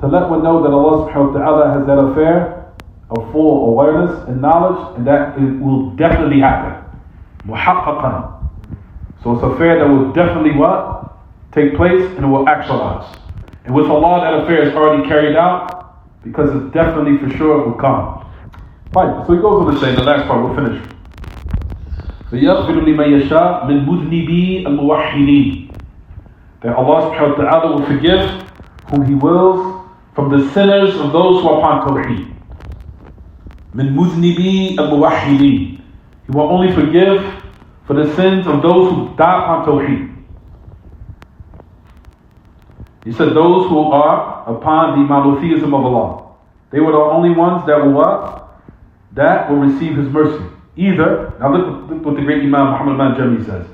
To let one know that Allah subhanahu wa ta'ala has that affair of full awareness and knowledge, and that it will definitely happen. مُحَقَّقًا. So it's an affair that will definitely what? Take place, and it will actualize. And with Allah, that affair is already carried out, because it's definitely for sure it will come. Fine. So he goes on to say, the last part, we'll finish. فَيَغْفِرُ لِمَنْ يَشَاءُ مِنْ مُذْنِبِي الْمُوَحِّدِينَ. That Allah subhanahu wa ta'ala will forgive whom He wills from the sinners of those who are upon Tawheed. مِنْ مُذْنِبِي الْمُوَحِّدِينَ. He will only forgive for the sins of those who die upon Tawheed. He said those who are upon the monotheism of Allah. They were the only ones that will what? That will receive His mercy. Either, now look what the great Imam Muhammad Manjami says.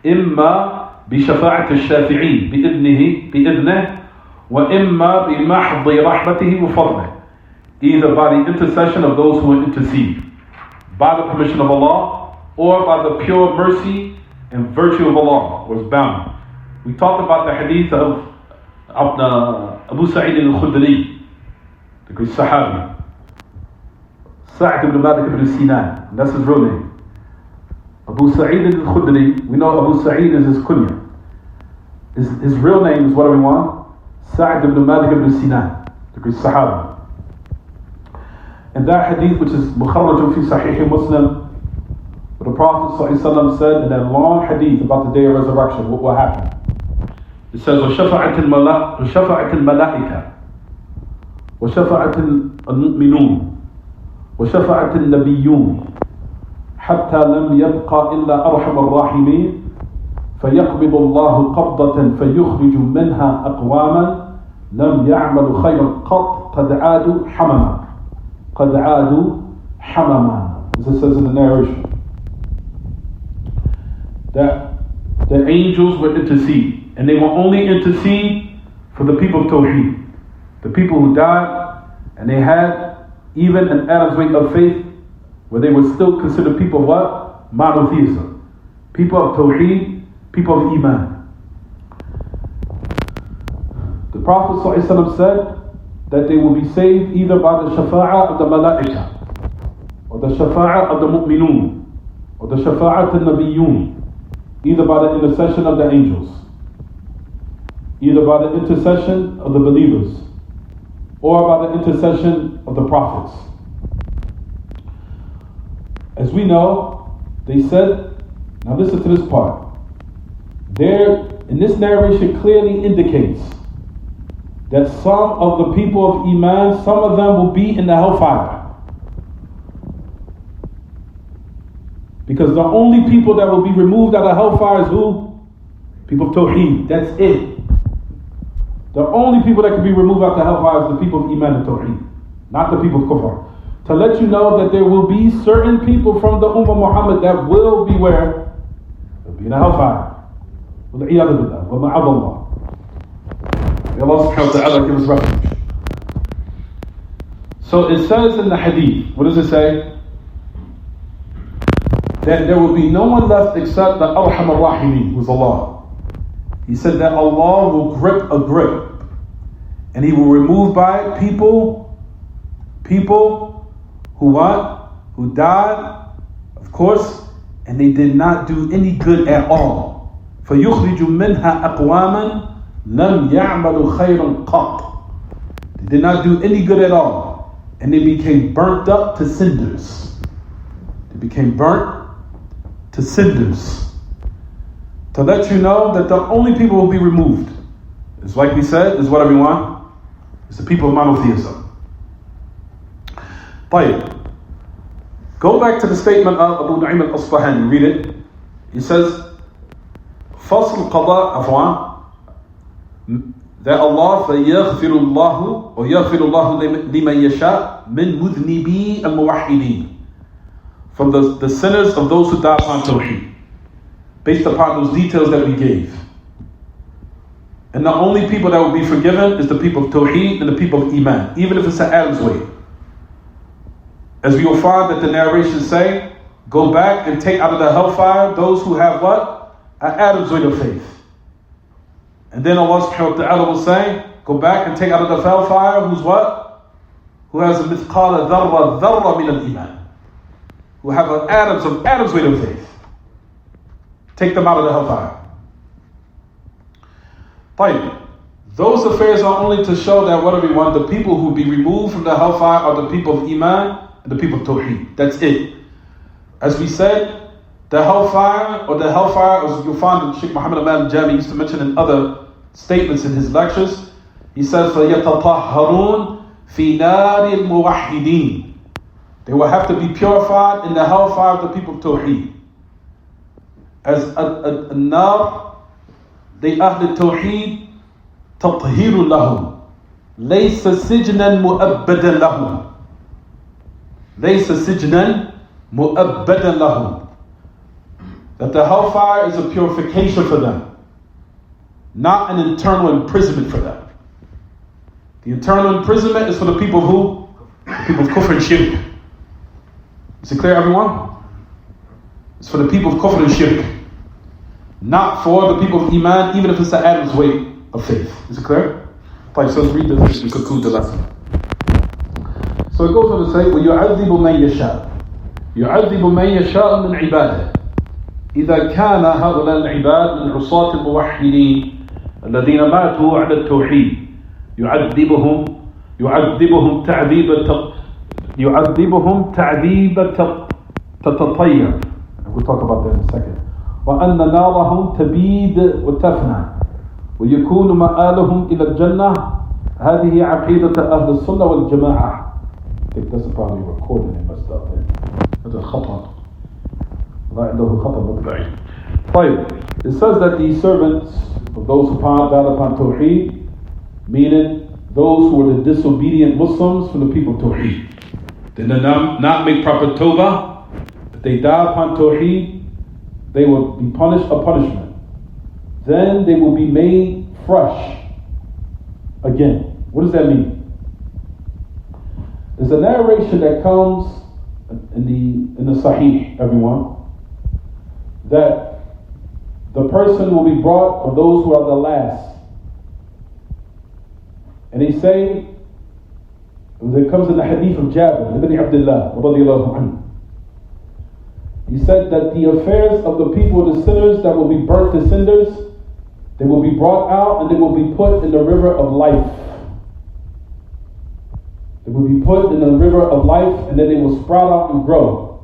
إِمَّا بِشَفَاعَةِ الشَّافِعِينَ بِإِذْنِهِ وَإِمَّا بِمَحْضِ رَحْمَتِهِ وَفَضْلِهِ. Either by the intercession of those who intercede, by the permission of Allah, or by the pure mercy and virtue of Allah, or is bound. We talked about the hadith of Abu Sa'id al-Khudri, the great Sahabi. Sa'd ibn Malik ibn Sinan, that's his real name. Abu Sa'id al-Khudri, we know Abu Sa'id is his kunya. His real name is what do we want? Sa'd ibn Malik ibn Sinan, the great Sahabi. And that hadith, which is Mukharrajun fi Sahih Muslim, the Prophet ﷺ said in that long hadith about the day of resurrection, what will happen? It says, وَشَفَعَتِ الْمَلَائِكَةِ وَشَفَعَتِ الْمُؤْمِنُونَ وَشَفَعَتِ النَّبِيُّونَ حَتَّى لَمْ يَبْقَ إِلَّا أَرْحَمَ الرَّاحِمِينَ فيقبض الله قبضة فيخرج منها أقواما لم يعملوا خيرا قط قد عادوا حمما. As it says in the narration, that the angels will intercede, and they will only intercede for the people of Tawheed, the people who died and they had even an Adam's weight of faith, where they were still considered people of what? Monotheism, people of Tawheed, people of Iman. The Prophet ﷺ said that they will be saved either by the shafa'ah of the malaika, or the shafa'ah of the mu'minun, or the shafa'at al-nabiyyun, either by the intercession of the angels, either by the intercession of the believers, or by the intercession of the prophets. As we know, they said, now listen to this part. There, in this narration clearly indicates that some of the people of Iman, some of them will be in the hellfire. Because the only people that will be removed out of hellfire is who? People of Tawheed. That's it. The only people that can be removed out of hellfire is the people of Iman and Tawheed, not the people of Kufr. To let you know that there will be certain people from the Ummah Muhammad that will be where? They'll be in the hellfire. وَالْعِيَاذُ بِاللَّهِ وَمَعَذَ اللَّهِ. May Allah subhanahu wa ta'ala give us refuge. So it says in the hadith, what does it say? That there will be no one left except the Arham al-Rahimi, who's Allah. He said that Allah will grip a grip, and He will remove by people who what? Who died, of course, and they did not do any good at all. فَيُخْرِجُ مِنْهَا أَقْوَامًا لَمْ يَعْمَلُوا خَيْرًا قَطْ. They did not do any good at all, and they became burnt up to cinders. They became burnt to cinders. To let you know that the only people who will be removed, is like we said, is what everyone? It's the people of monotheism. طيب. Go back to the statement of Abu Nu'aym al-Asbahani. Read it. He says, فصل القضاء عفوا, that Allah فيغفر الله ويغفر الله لمن يشاء من مذنبي الموحدين, from the sinners of those who die upon Tawheed, based upon those details that we gave. And the only people that will be forgiven is the people of Tawheed and the people of Iman, even if it's an Adam's way. As we will find that the narrations say, go back and take out of the hellfire those who have what? An Adam's weight of faith. And then Allah subhanahu wa ta'ala will say, go back and take out of the hellfire who's what? Who has a mithqala dharra min al-iman, who have an Adam's weight of faith. Take them out of the hellfire. طيب. Those affairs are only to show that what everyone, the people who be removed from the hellfire are the people of Iman and the people of Tawheed. That's it. As we said, the hellfire, as you'll find in Shaykh Muhammad Aman al-Jami used to mention in other statements in his lectures, he says, فَيَتَطَهَّرُونَ فِي نَارِ الْمُوَحِّدِينَ. They will have to be purified in the hellfire of the people of Tawheed. As النار, the Ahl al-Tawheed, تطهير لهم ليس سجنا مؤبدا لهم ليس سجنا مؤبدا لهم. That the hellfire is a purification for them, not an internal imprisonment for them. The internal imprisonment is for the people who? The people of Kufr and Shirk. Is it clear, everyone? It's for the people of Kufr and Shirk, not for the people of Iman, even if it's the Adam's way of faith. Is it clear? Right, so let's read this and conclude the lesson. So it goes on to say, وَيُعَذِّبُ مَنْ يَشَاءُ يُعَذِّبُ مَنْ يَشَاءُ مِنْ عِبَادِهِ إذا كان هؤلاء العباد من عصاة الموحدين الذين ماتوا على التوحيد يعذبهم تعذيب تتطير. We'll talk about that in a second. وأن نارهم تبيد وتفنى ويكون مآلهم إلى الجنة هذه عقيدة أهل السنة والجماعة. I think that's probably recorded and messed up. هذا خطأ. لا عنده خطأ مطبعي. طيب, it says that the servants of those who died upon Tawheed, meaning those who were the disobedient Muslims from the people of Tawheed, they did not make proper Tawbah. If they die upon Tawheed, they will be punished a punishment. Then they will be made fresh again. What does that mean? There's a narration that comes in the Sahih, everyone, that the person will be brought, or those who are the last. And he say, it comes in the hadith of Jabir ibn Abdullah radiyallahu anhu. He said that the affairs of the people, the sinners that will be burnt to cinders, they will be brought out and they will be put in the river of life. They will be put in the river of life and then they will sprout out and grow.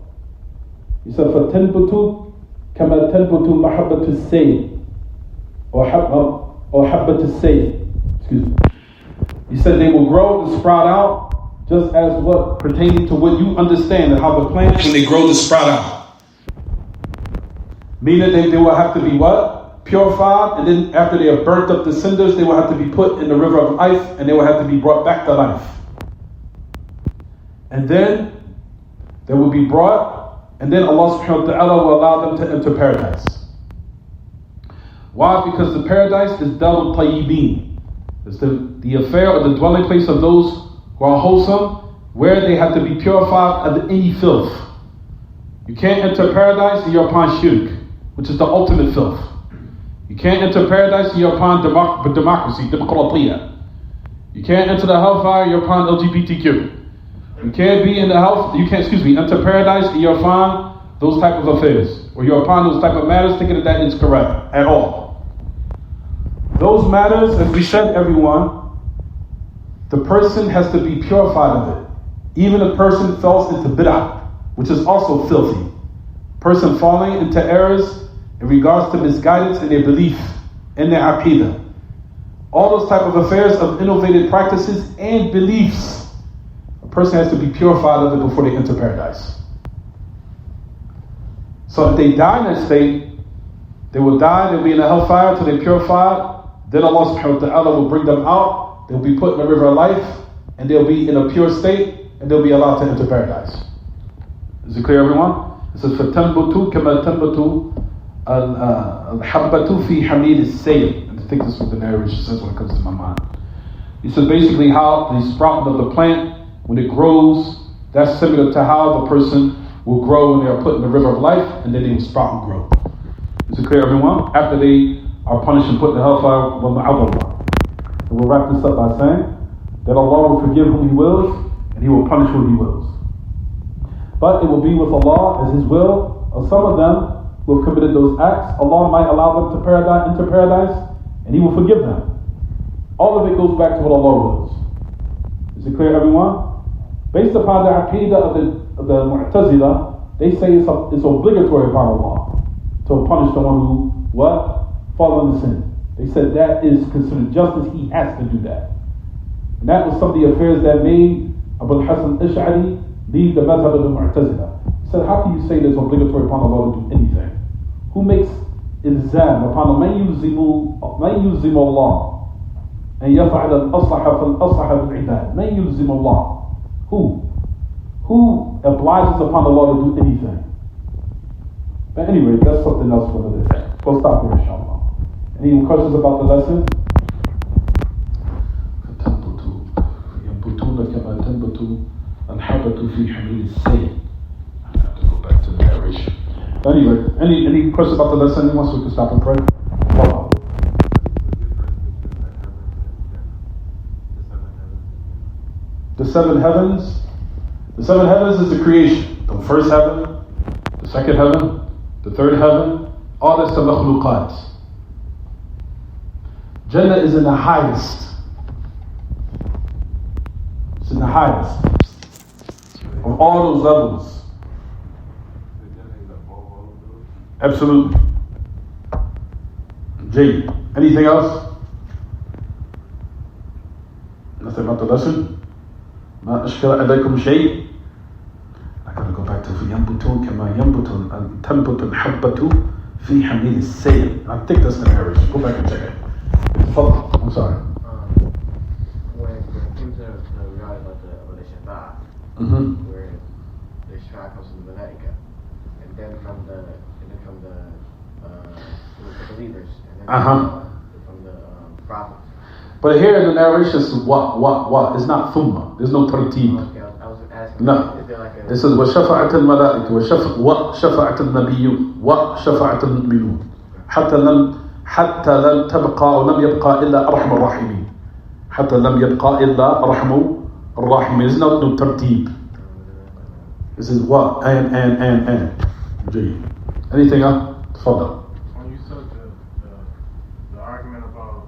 He said, فَتَنْبُتُ كَمَا تَنْبُتُ مَحَبَّةُ السَّيْلِ or حَبَّةُ السَّيْلِ. Excuse me. He said they will grow and sprout out just as what pertaining to what you understand and how the plants, when they grow, to sprout out. Meaning they will have to be what? Purified, and then after they have burnt up the cinders, they will have to be put in the river of life and they will have to be brought back to life. And then they will be brought, and then Allah subhanahu wa ta'ala will allow them to enter paradise. Why? Because the paradise is Darul Tayyibin. It's the affair or the dwelling place of those who are wholesome, where they have to be purified of any filth. You can't enter paradise and you're upon shirk, which is the ultimate filth. You can't enter paradise and you're upon democracy, demokratiya. You can't enter the hellfire, you're upon LGBTQ. You can't be in the enter paradise and you're upon those type of affairs, or you're upon those type of matters thinking that is correct at all. Those matters, as we said, everyone, the person has to be purified of it. Even a person falls into bid'ah, which is also filthy. Person falling into errors in regards to misguidance in their belief, in their aqidah. All those type of affairs of innovative practices and beliefs, a person has to be purified of it before they enter paradise. So if they die in that state, they will die, they'll be in the hellfire until they're purified. Then Allah subhanahu wa ta'ala will bring them out, they'll be put in the river of life, and they'll be in a pure state, and they'll be allowed to enter paradise. Is it clear, everyone? It says, فَتَنْبُتُ كَمَا تَنْبُتُ الْحَبَّةُ فِي حَمِيلِ السَّيْلِ. And I think this is what the narration says when it comes to my mind. He said basically how the sprouting of the plant, when it grows, that's similar to how the person will grow when they are put in the river of life, and then they will sprout and grow. Is it clear, everyone? After they are punished and put in the hellfire, and we'll wrap this up by saying that Allah will forgive whom He wills, and He will punish whom He wills. But it will be with Allah as His will. Or some of them who have committed those acts, Allah might allow them to enter paradise, and He will forgive them. All of it goes back to what Allah wills. Is it clear, everyone? Based upon the aqidah of the Mu'tazila, they say it's obligatory upon Allah to punish the one who fall into sin. They said that is considered justice. He has to do that. And that was some of the affairs that made Abu al-Hasan al-Ash'ari leave the madhab of the Mu'tazila. He said, how can you say that it's obligatory upon Allah to do anything? Who makes ilzam upon man yulzim Allah and yaf'al al-aslaha fal-aslaha bil-ibad? Man yulzim Allah. Who obliges upon Allah to do anything? But anyway, that's something else for another day. We'll stop here, inshallah. Any questions about the lesson? I have to go back to the narration. Anyway, any questions about the lesson? Anyone, so we can stop and pray? Allah. The seven heavens. The seven heavens is the creation. The first heaven, the second heaven, the third heaven, all that's the makhluqat. Jannah is in the highest. It's in the highest of all those levels. Absolutely. Jay, anything else? Anything about the lesson? ما أشكل عليكم شيء. I gotta go back to ينبت كما ينبت أن تنبت الحبة في حميل السيل. I think that's the narration. Go back and check it. I'm sorry. When it came to the regard about the Shaykh, where the Shaykh comes from the Malaika, and then from the believers, and then from the prophets. But here in the narration is what? It's not thumma. There's no tartib. Okay, I was asking. No. Is there like a? This is وشفعت الملائكة وشفعت النبي وشفعت المؤمنون حتى لم تبقى ولم يبقى إلا أرحم الراحمين. حتى لم يبقى إلا أرحم الراحمين. There's no tartib. This is what and. Anything else? تفضل. When you said the argument about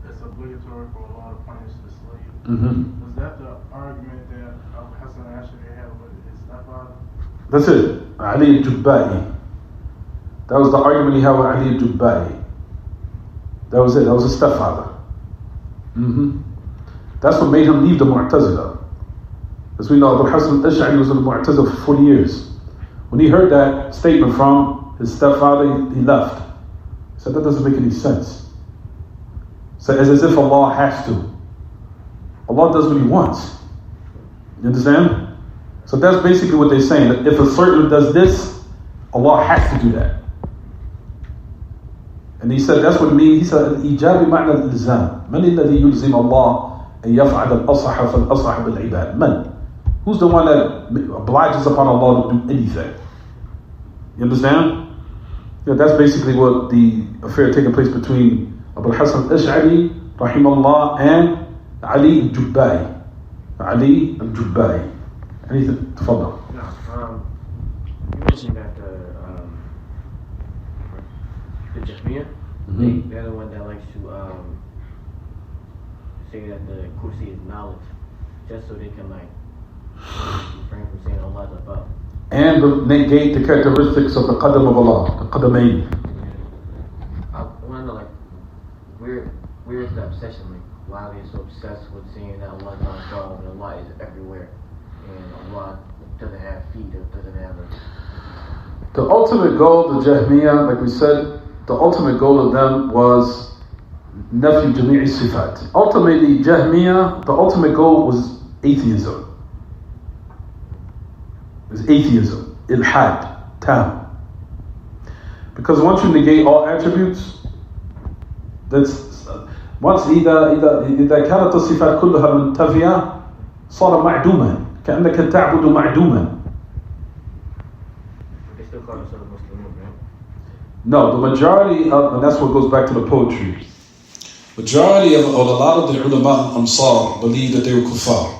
it's obligatory for Allah to punish the slave, was that the argument that Abu Hassan actually had with his stepfather? That's it. Ali al-Jubba'i. That was the argument he had with Ali al-Jubba'i. That was it. That was his stepfather. That's what made him leave the Mu'tazila. As we know, Abu Hassan al-Ash'ari was in the Mu'tazila for 40 years. When he heard that statement from his stepfather, he left. He said, that doesn't make any sense. So it's as if Allah has to. Allah does what He wants. You understand? So that's basically what they're saying. That if a certain does this, Allah has to do that. And he said, that's what it means. He said, الإيجاب معنى الإلزام. من الذي يلزم الله أن يفعل الأصح فالأصح بالعباد؟ من? Who's the one that obliges upon Allah to do anything? You understand? Yeah, that's basically what the affair taking place between Abu Hassan al-Ash'ari, rahimahullah, and Ali al-Jubba'i. Ali al-Jubba'i. Anything? Tafadal. No, you mentioned that the Jahmiyyah, they're the one that likes to say that the kursi is knowledge, just so they can refrain from saying Allah is above. And negate the characteristics of the qadam of Allah, the qadamain. I want to know, where is the obsession? Why are they so obsessed with saying that Allah is not above and Allah is everywhere, and Allah doesn't have feet or doesn't have The ultimate goal of the Jahmiyyah, like we said, the ultimate goal of them was nafi jami'i sifat. Ultimately, Jahmiyyah, the ultimate goal was atheism. Is atheism, ilhad, tam. Because once you negate all attributes, that's once إذا كانت الصفات كلها منتفية صار معدوما كأنك تعبد معدوما. They still call themselves Muslims, right? No, the majority of, and that's what goes back to the poetry. Majority of, or a lot of the ulama al-Ansar believe that they were kuffar.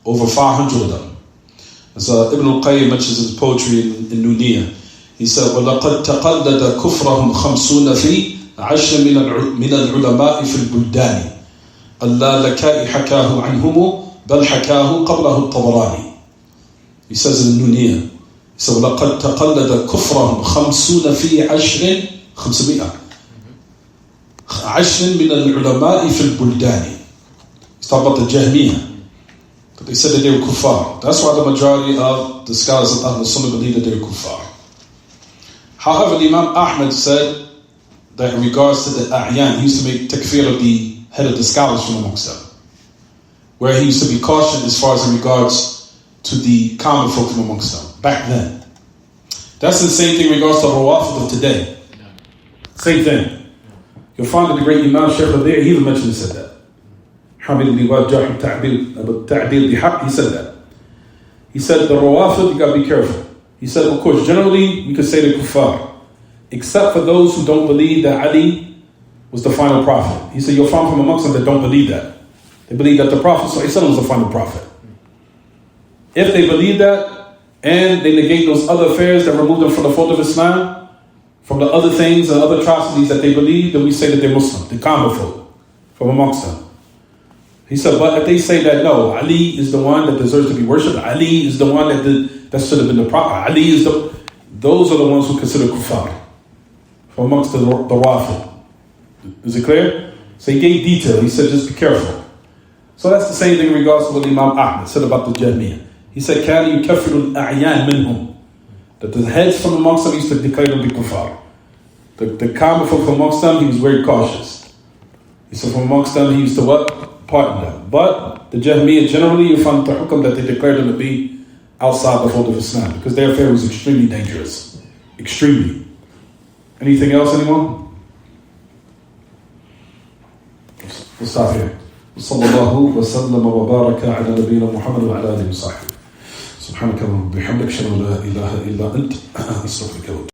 Over 500 of them. As Ibn al-Qayyim mentions his poetry in Nuniyah. He said, وَلَقَدْ تَقَلَّدَ كُفْرَهُمْ 50 فِي 10 من العلماء في البلدان اللالكاء حكاه عنهم بل حكاه قبله الطبراني. He says in Nuniyah, he said, وَلَقَدْ تَقَلَّدَ كُفْرَهُمْ 50 في 10 500 من العلماء في البلدان. He's talking about the Jahmiyyah. But they said that they were kuffar. That's why the majority of the scholars of Ahl Sunnah believe that they were kuffar. However, the Imam Ahmad said that in regards to the a'yan, he used to make takfir of the head of the scholars from amongst them, where he used to be cautioned as far as in regards to the common folk from amongst them back then. That's the same thing in regards to Rawafid of today. Same thing. You'll find that the great Imam Shaykh there, he even mentioned and said that. He said that. He said the Rawafid, you got to be careful. He said, of course, generally we could say they're kuffar, except for those who don't believe that Ali was the final prophet. He said, you'll find from amongst them that don't believe that. They believe that the Prophet ﷺ was the final prophet. If they believe that, and they negate those other affairs that remove them from the fold of Islam, from the other things and other atrocities that they believe, then we say that they're Muslim, the common folk, from amongst them. He said, but if they say that no, Ali is the one that deserves to be worshipped, Ali is the one that should have been the prophet, Ali is those are the ones who consider kuffar, from amongst the Rawafid. Is it clear? So he gave detail. He said, just be careful. So that's the same thing in regards to what Imam Ahmad said about the Jahmiyyah. He said, كَانَ يُكَفِّرُ الْأَعْيَانِ مِنْهُمْ, that the heads from amongst them used to declare them to be kuffar. The common folk from amongst them, he was very cautious. He said from amongst them, he used to what? Pardon them. But the Jahmiyyah, generally, you find the hukam that they declared them to be outside the fold of Islam, because their affair was extremely dangerous. Extremely. Anything else, anyone? We'll stop here. صلى الله وسلم وبارك على نبينا محمد وعلى آله وصحبه. سبحانك اللهم وبحمدك أشهد أن لا إله إلا أنت أستغفرك.